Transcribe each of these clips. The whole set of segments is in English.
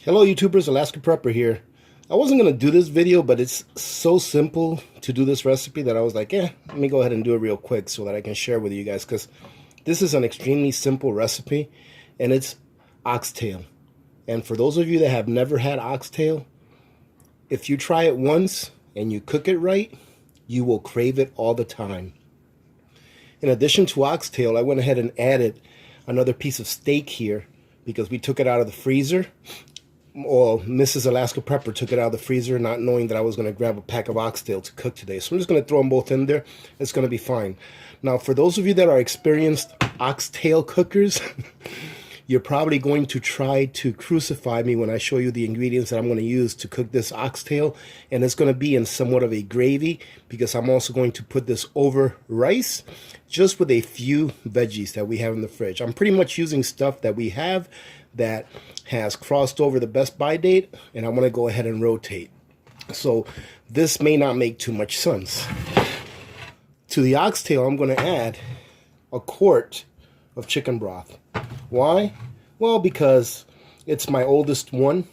Hello YouTubers, Alaska Prepper here. I wasn't going to do this video, but it's so simple to do this recipe that I was like, let me go ahead and do it real quick so that I can share with you guys, because this is an extremely simple recipe and it's oxtail. And for those of you that have never had oxtail, if you try it once and you cook it right, you will crave it all the time. In addition to oxtail, I went ahead and added another piece of steak here because we took it out of the freezer. Well, Mrs. Alaska Prepper took it out of the freezer not knowing that I was going to grab a pack of oxtail to cook today. So I'm just going to throw them both in there. It's going to be fine. Now, for those of you that are experienced oxtail cookers, you're probably going to try to crucify me when I show you the ingredients that I'm going to use to cook this oxtail. And it's going to be in somewhat of a gravy because I'm also going to put this over rice just with a few veggies that we have in the fridge. I'm pretty much using stuff that we have that has crossed over the best by date, and I'm going to go ahead and rotate. So this may not make too much sense. To the oxtail, I'm going to add a quart of chicken broth. Why? Well, because it's my oldest one,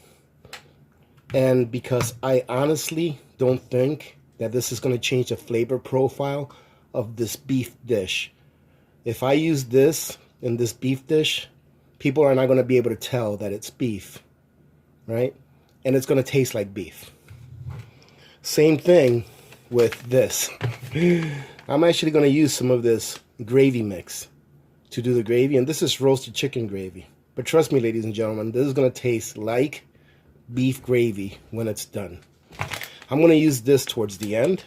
and because I honestly don't think that this is going to change the flavor profile of this beef dish. If I use this in this beef dish, people are not going to be able to tell that it's beef, right? And it's going to taste like beef. Same thing with this. I'm actually going to use some of this gravy mix to do the gravy, and this is roasted chicken gravy. But trust me, ladies and gentlemen, this is going to taste like beef gravy when it's done. I'm going to use this towards the end.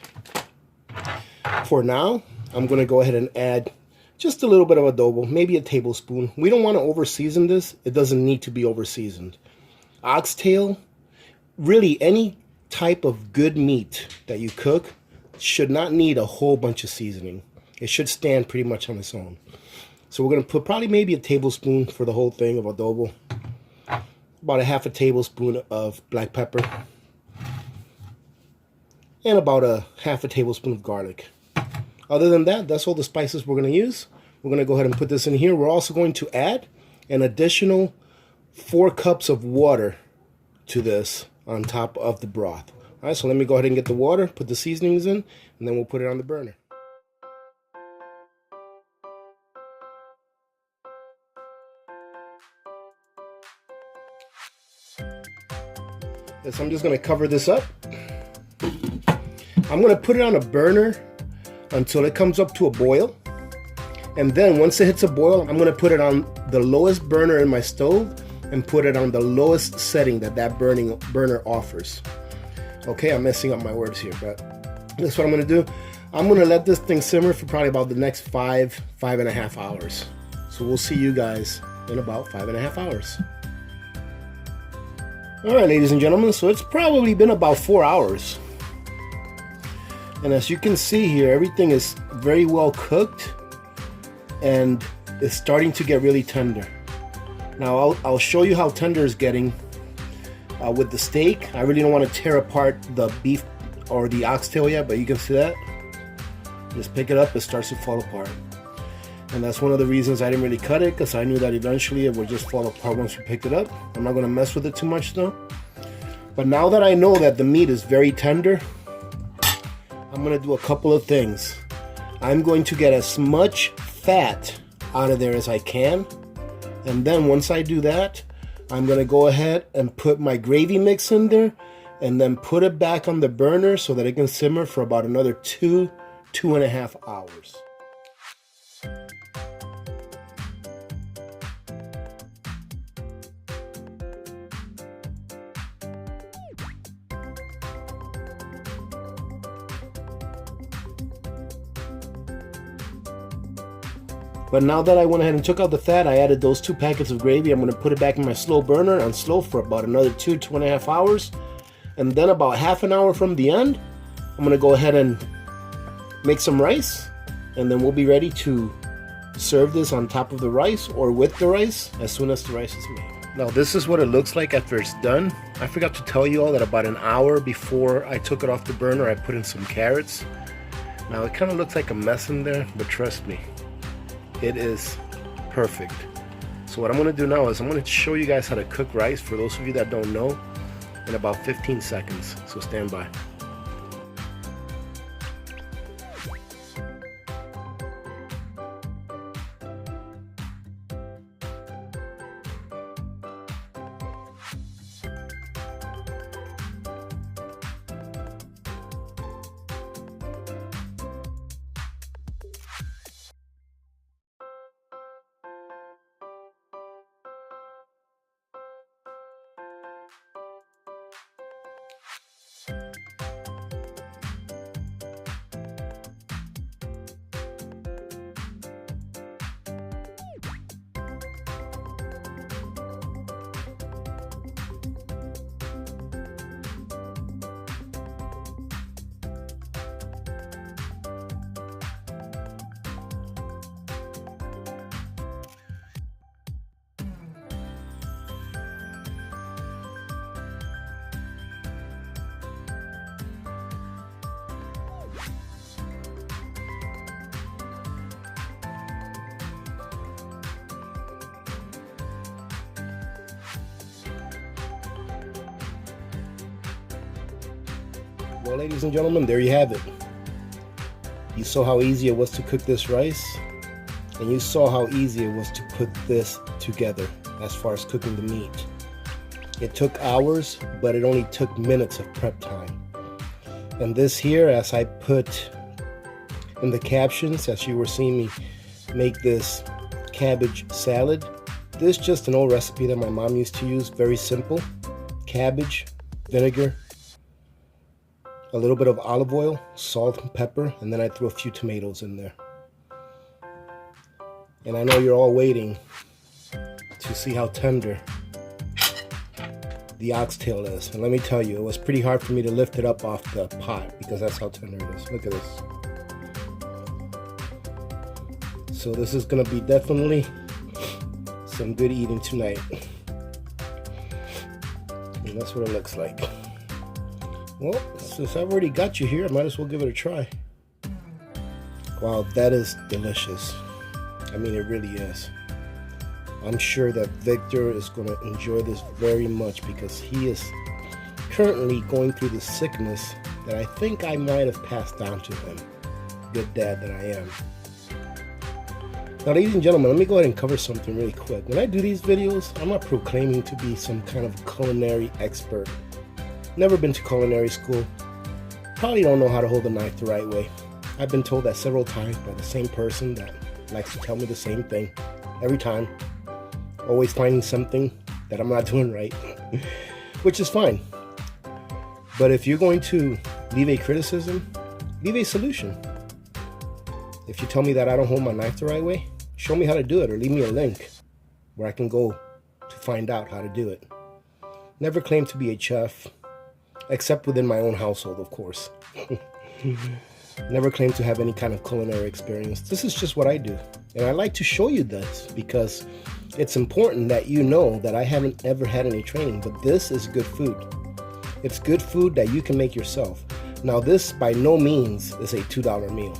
For now, I'm going to go ahead and add just a little bit of adobo, maybe a tablespoon. We don't want to over-season this. It doesn't need to be over-seasoned. Oxtail, really any type of good meat that you cook should not need a whole bunch of seasoning. It should stand pretty much on its own. So we're going to put probably maybe a tablespoon for the whole thing of adobo. About a half a tablespoon of black pepper. And about a half a tablespoon of garlic. Other than that, that's all the spices we're going to use. We're going to go ahead and put this in here. We're also going to add an additional 4 cups of water to this on top of the broth. All right, so let me go ahead and get the water, put the seasonings in, and then we'll put it on the burner. Yes, I'm just going to cover this up. I'm going to put it on a burner until it comes up to a boil, and then once it hits a boil, I'm going to put it on the lowest burner in my stove and put it on the lowest setting that burner offers. Okay, I'm messing up my words here, but that's what I'm going to do. I'm going to let this thing simmer for probably about the next 5.5 hours. So we'll see you guys in about 5.5 hours. Alright, ladies and gentlemen, so it's probably been about 4 hours. And as you can see here, everything is very well cooked and it's starting to get really tender. Now I'll show you how tender it's getting with the steak. I really don't want to tear apart the beef or the oxtail yet, but you can see that. Just pick it up, it starts to fall apart. And that's one of the reasons I didn't really cut it, because I knew that eventually it would just fall apart once we picked it up. I'm not going to mess with it too much though. But now that I know that the meat is very tender, I'm going to do a couple of things. I'm going to get as much fat out of there as I can. And then once I do that, I'm going to go ahead and put my gravy mix in there and then put it back on the burner so that it can simmer for about another 2.5 hours. But now that I went ahead and took out the fat, I added those 2 packets of gravy. I'm going to put it back in my slow burner on slow for about another 2.5 hours. And then about half an hour from the end, I'm going to go ahead and make some rice. And then we'll be ready to serve this on top of the rice or with the rice as soon as the rice is made. Now this is what it looks like after it's done. I forgot to tell you all that about an hour before I took it off the burner, I put in some carrots. Now it kind of looks like a mess in there, but trust me, it is perfect. So what I'm going to do now is I'm going to show you guys how to cook rice, for those of you that don't know, in about 15 seconds. So stand by. Well, ladies and gentlemen, there you have it. You saw how easy it was to cook this rice, and you saw how easy it was to put this together as far as cooking the meat. It took hours, but it only took minutes of prep time. And this here, as I put in the captions, as you were seeing me make this cabbage salad, this is just an old recipe that my mom used to use. Very simple. Cabbage, vinegar, a little bit of olive oil, salt and pepper, and then I threw a few tomatoes in there. And I know you're all waiting to see how tender the oxtail is. And let me tell you, it was pretty hard for me to lift it up off the pot because that's how tender it is. Look at this. So this is gonna be definitely some good eating tonight. And that's what it looks like. Well, since I've already got you here, I might as well give it a try. Wow, that is delicious. I mean, it really is. I'm sure that Victor is going to enjoy this very much because he is currently going through the sickness that I think I might have passed down to him. Good dad that I am. Now, ladies and gentlemen, let me go ahead and cover something really quick. When I do these videos, I'm not proclaiming to be some kind of culinary expert. Never been to culinary school. Probably don't know how to hold a knife the right way. I've been told that several times by the same person that likes to tell me the same thing every time. Always finding something that I'm not doing right, which is fine. But if you're going to leave a criticism, leave a solution. If you tell me that I don't hold my knife the right way, show me how to do it or leave me a link where I can go to find out how to do it. Never claim to be a chef. Except within my own household, of course. Never claim to have any kind of culinary experience. This is just what I do. And I like to show you this because it's important that you know that I haven't ever had any training, but this is good food. It's good food that you can make yourself. Now, this by no means is a $2 meal.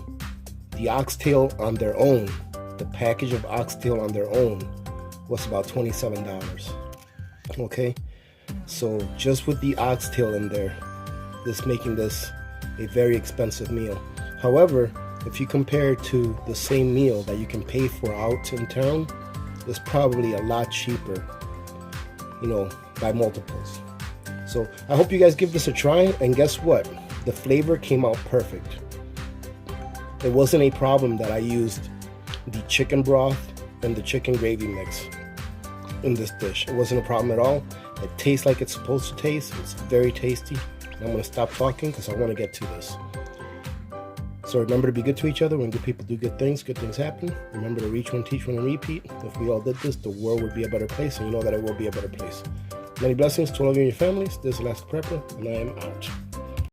The oxtail on their own, the package of oxtail on their own, was about $27. Okay? So just with the oxtail in there, this making this a very expensive meal. However, if you compare to the same meal that you can pay for out in town, it's probably a lot cheaper, you know, by multiples. So I hope you guys give this a try, and guess what? The flavor came out perfect. It wasn't a problem that I used the chicken broth and the chicken gravy mix in this dish. It wasn't a problem at all. It tastes like it's supposed to taste. It's very tasty. And I'm going to stop talking because I want to get to this. So remember to be good to each other. When good people do good things happen. Remember to reach one, teach one, and repeat. If we all did this, the world would be a better place, and you know that it will be a better place. Many blessings to all of you and your families. This is Alaska Prepper, and I am out.